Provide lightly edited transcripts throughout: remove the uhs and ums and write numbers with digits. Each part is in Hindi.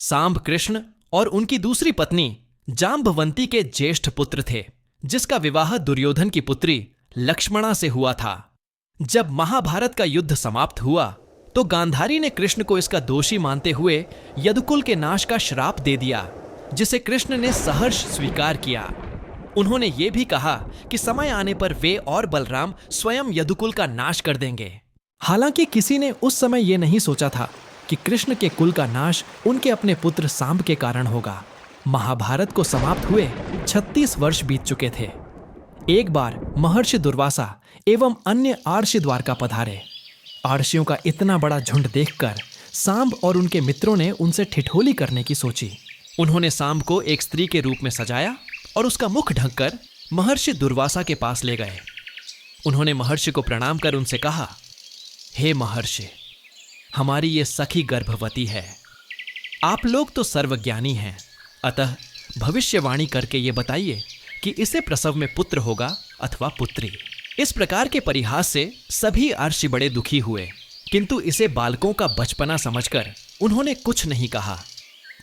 सांब कृष्ण और उनकी दूसरी पत्नी जाम्बवंती के ज्येष्ठ पुत्र थे, जिसका विवाह दुर्योधन की पुत्री लक्ष्मणा से हुआ था। जब महाभारत का युद्ध समाप्त हुआ तो गांधारी ने कृष्ण को इसका दोषी मानते हुए यदुकुल के नाश का श्राप दे दिया, जिसे कृष्ण ने सहर्ष स्वीकार किया। उन्होंने ये भी कहा कि समय आने पर वे और बलराम स्वयं यदुकुल का नाश कर देंगे। हालांकि किसी ने उस समय ये नहीं सोचा था कि कृष्ण के कुल का नाश उनके अपने पुत्र सांब के कारण होगा। महाभारत को समाप्त हुए 36 वर्ष बीत चुके थे। एक बार महर्षि दुर्वासा एवं अन्य आर्षि द्वारका पधारे। आर्षियों का इतना बड़ा झुंड देखकर सांब और उनके मित्रों ने उनसे ठिठोली करने की सोची। उन्होंने सांब को एक स्त्री के रूप में सजाया और उसका मुख ढककर महर्षि दुर्वासा के पास ले गए। उन्होंने महर्षि को प्रणाम कर उनसे कहा, हे महर्षि, हमारी ये सखी गर्भवती है। आप लोग तो सर्वज्ञानी हैं, अतः भविष्यवाणी करके ये बताइए कि इसे प्रसव में पुत्र होगा अथवा पुत्री। इस प्रकार के परिहास से सभी अर्षि बड़े दुखी हुए, किंतु इसे बालकों का बचपना समझकर उन्होंने कुछ नहीं कहा।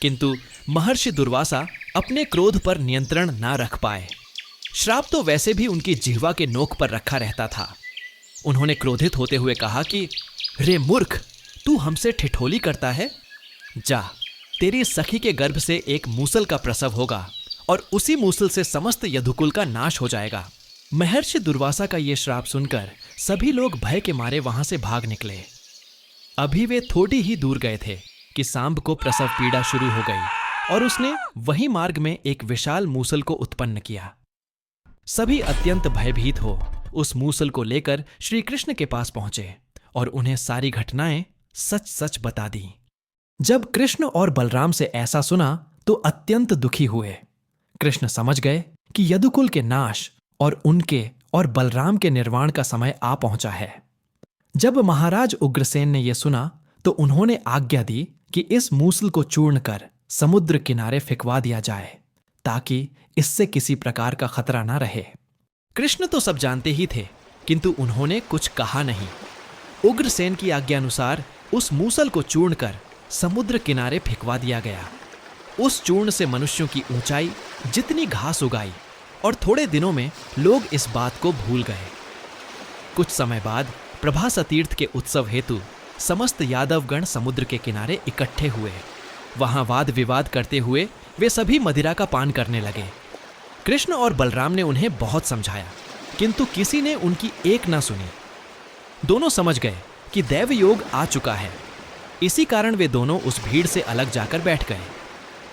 किंतु महर्षि दुर्वासा अपने क्रोध पर नियंत्रण ना रख पाए। श्राप तो वैसे भी उनकी जिह्वा के नोक पर रखा रहता था। उन्होंने क्रोधित होते हुए कहा कि रे मूर्ख, तू हमसे ठिठोली करता है? जा, तेरी सखी के गर्भ से एक मूसल का प्रसव होगा और उसी मूसल से समस्त यदुकुल का नाश हो जाएगा। महर्षि दुर्वासा का यह श्राप सुनकर सभी लोग भय के मारे वहां से भाग निकले। अभी वे थोड़ी ही दूर गए थे कि सांब को प्रसव पीड़ा शुरू हो गई और उसने वही मार्ग में एक विशाल मूसल को उत्पन्न किया। सभी अत्यंत भयभीत हो उस मूसल को लेकर श्री कृष्ण के पास पहुंचे और उन्हें सारी घटनाएं सच सच बता दी। जब कृष्ण और बलराम से ऐसा सुना तो अत्यंत दुखी हुए। कृष्ण समझ गए कि यदुकुल के नाश और उनके और बलराम के निर्वाण का समय आ पहुंचा है। जब महाराज उग्रसेन ने यह सुना तो उन्होंने आज्ञा दी कि इस मूसल को चूर्ण कर समुद्र किनारे फेंकवा दिया जाए, ताकि इससे किसी प्रकार का खतरा ना रहे। कृष्ण तो सब जानते ही थे, किंतु उन्होंने कुछ कहा नहीं। उग्रसेन की आज्ञा अनुसार उस मूसल को चूर्ण कर समुद्र किनारे फेंकवा दिया गया। उस चूर्ण से मनुष्यों की ऊंचाई जितनी घास उगाई और थोड़े दिनों में लोग इस बात को भूल गए। कुछ समय बाद प्रभास तीर्थ के उत्सव हेतु समस्त यादवगण समुद्र के किनारे इकट्ठे हुए। वहां वाद विवाद करते हुए वे सभी मदिरा का पान करने लगे। कृष्ण और बलराम ने उन्हें बहुत समझाया, किंतु किसी ने उनकी एक ना सुनी। दोनों समझ गए कि दैव योग आ चुका है। इसी कारण वे दोनों उस भीड़ से अलग जाकर बैठ गए।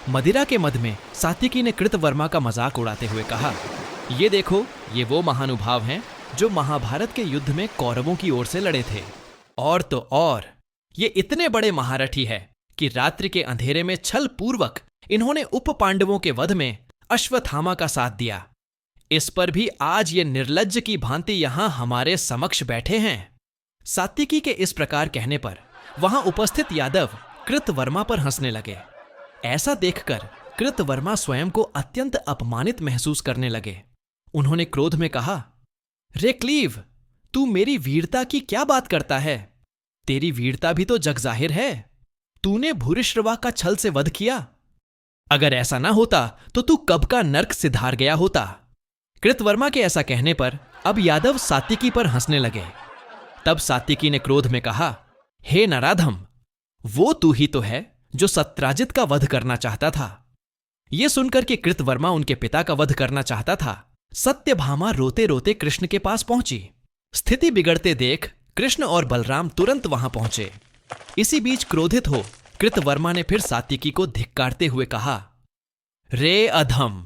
मदिरा के मद में सात्विकी ने कृतवर्मा का मजाक उड़ाते हुए कहा, ये देखो, ये वो महानुभाव हैं जो महाभारत के युद्ध में कौरवों की ओर से लड़े थे। और तो और ये इतने बड़े महारथी है कि रात्रि के अंधेरे में छल पूर्वक इन्होंने उप पांडवों के वध में अश्वत्थामा का साथ दिया। इस पर भी आज ये निर्लज्ज की भांति यहां हमारे समक्ष बैठे हैं। सात्विकी के इस प्रकार कहने पर वहां उपस्थित यादव कृतवर्मा पर हंसने लगे। ऐसा देखकर कृतवर्मा स्वयं को अत्यंत अपमानित महसूस करने लगे। उन्होंने क्रोध में कहा, रे क्लीव, तू मेरी वीरता की क्या बात करता है? तेरी वीरता भी तो जग जाहिर है। तूने भूरिश्रवा का छल से वध किया। अगर ऐसा ना होता तो तू कब का नर्क सिधार गया होता। कृतवर्मा के ऐसा कहने पर अब यादव सात्विकी पर हंसने लगे। तब सात्विकी ने क्रोध में कहा, हे नराधम, वो तू ही तो है जो सत्राजित का वध करना चाहता था। यह सुनकर कि कृतवर्मा उनके पिता का वध करना चाहता था, सत्यभामा रोते रोते कृष्ण के पास पहुंची। स्थिति बिगड़ते देख कृष्ण और बलराम तुरंत वहां पहुंचे। इसी बीच क्रोधित हो कृतवर्मा ने फिर सात्विकी को धिक्कारते हुए कहा, रे अधम,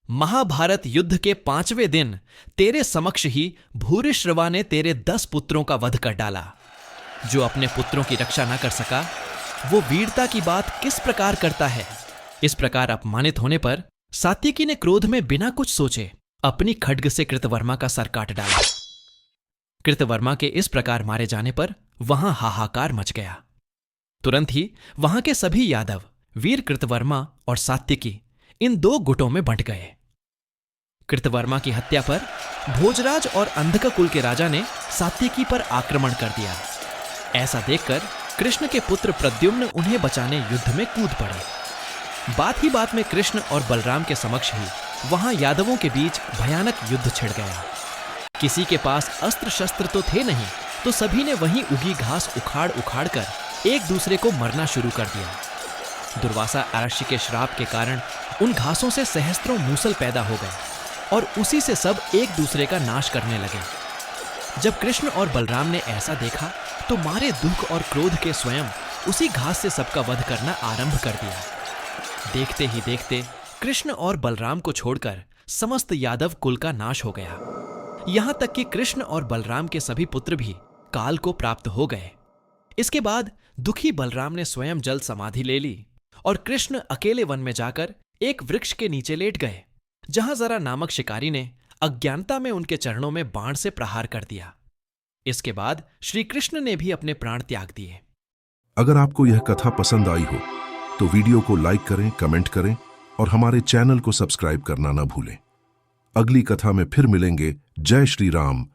महाभारत युद्ध के 5वें दिन तेरे समक्ष ही भूरिश्रवा ने तेरे 10 पुत्रों का वध कर डाला। जो अपने पुत्रों की रक्षा न कर सका, वो वीरता की बात किस प्रकार करता है? इस प्रकार अपमानित होने पर सात्विकी ने क्रोध में बिना कुछ सोचे अपनी खड्ग से कृतवर्मा का सर काट डाला। कृतवर्मा के इस प्रकार मारे जाने पर वहां हाहाकार मच गया। तुरंत ही वहां के सभी यादव वीर कृतवर्मा और सात्विकी इन 2 गुटों में बंट गए। कृतवर्मा की हत्या पर भोजराज और अंधका कुल के राजा ने सात्विकी पर आक्रमण कर दिया। ऐसा देखकर कृष्ण के पुत्र प्रद्युम्न उन्हें बचाने युद्ध में कूद पड़े। बात ही बात में कृष्ण और बलराम के समक्ष ही वहां यादवों के बीच भयानक युद्ध छिड़ गया। किसी के पास अस्त्र शस्त्र तो थे नहीं, तो सभी ने वहीं उगी घास उखाड़ उखाड़ कर एक दूसरे को मरना शुरू कर दिया। दुर्वासा महर्षि के श्राप के कारण उन घासों से सहस्त्रों मूसल पैदा हो गए और उसी से सब एक दूसरे का नाश करने लगे। जब कृष्ण और बलराम ने ऐसा देखा तो मारे दुख और क्रोध के स्वयं उसी घास से सबका वध करना आरंभ कर दिया। देखते ही देखते कृष्ण और बलराम को छोड़कर समस्त यादव कुल का नाश हो गया। यहां तक कि कृष्ण और बलराम के सभी पुत्र भी काल को प्राप्त हो गए। इसके बाद दुखी बलराम ने स्वयं जल समाधि ले ली और कृष्ण अकेले वन में जाकर एक वृक्ष के नीचे लेट गए, जहां जरा नामक शिकारी ने अज्ञानता में उनके चरणों में बाण से प्रहार कर दिया। इसके बाद श्री कृष्ण ने भी अपने प्राण त्याग दिए। अगर आपको यह कथा पसंद आई हो तो वीडियो को लाइक करें, कमेंट करें और हमारे चैनल को सब्सक्राइब करना न भूलें। अगली कथा में फिर मिलेंगे। जय श्री राम।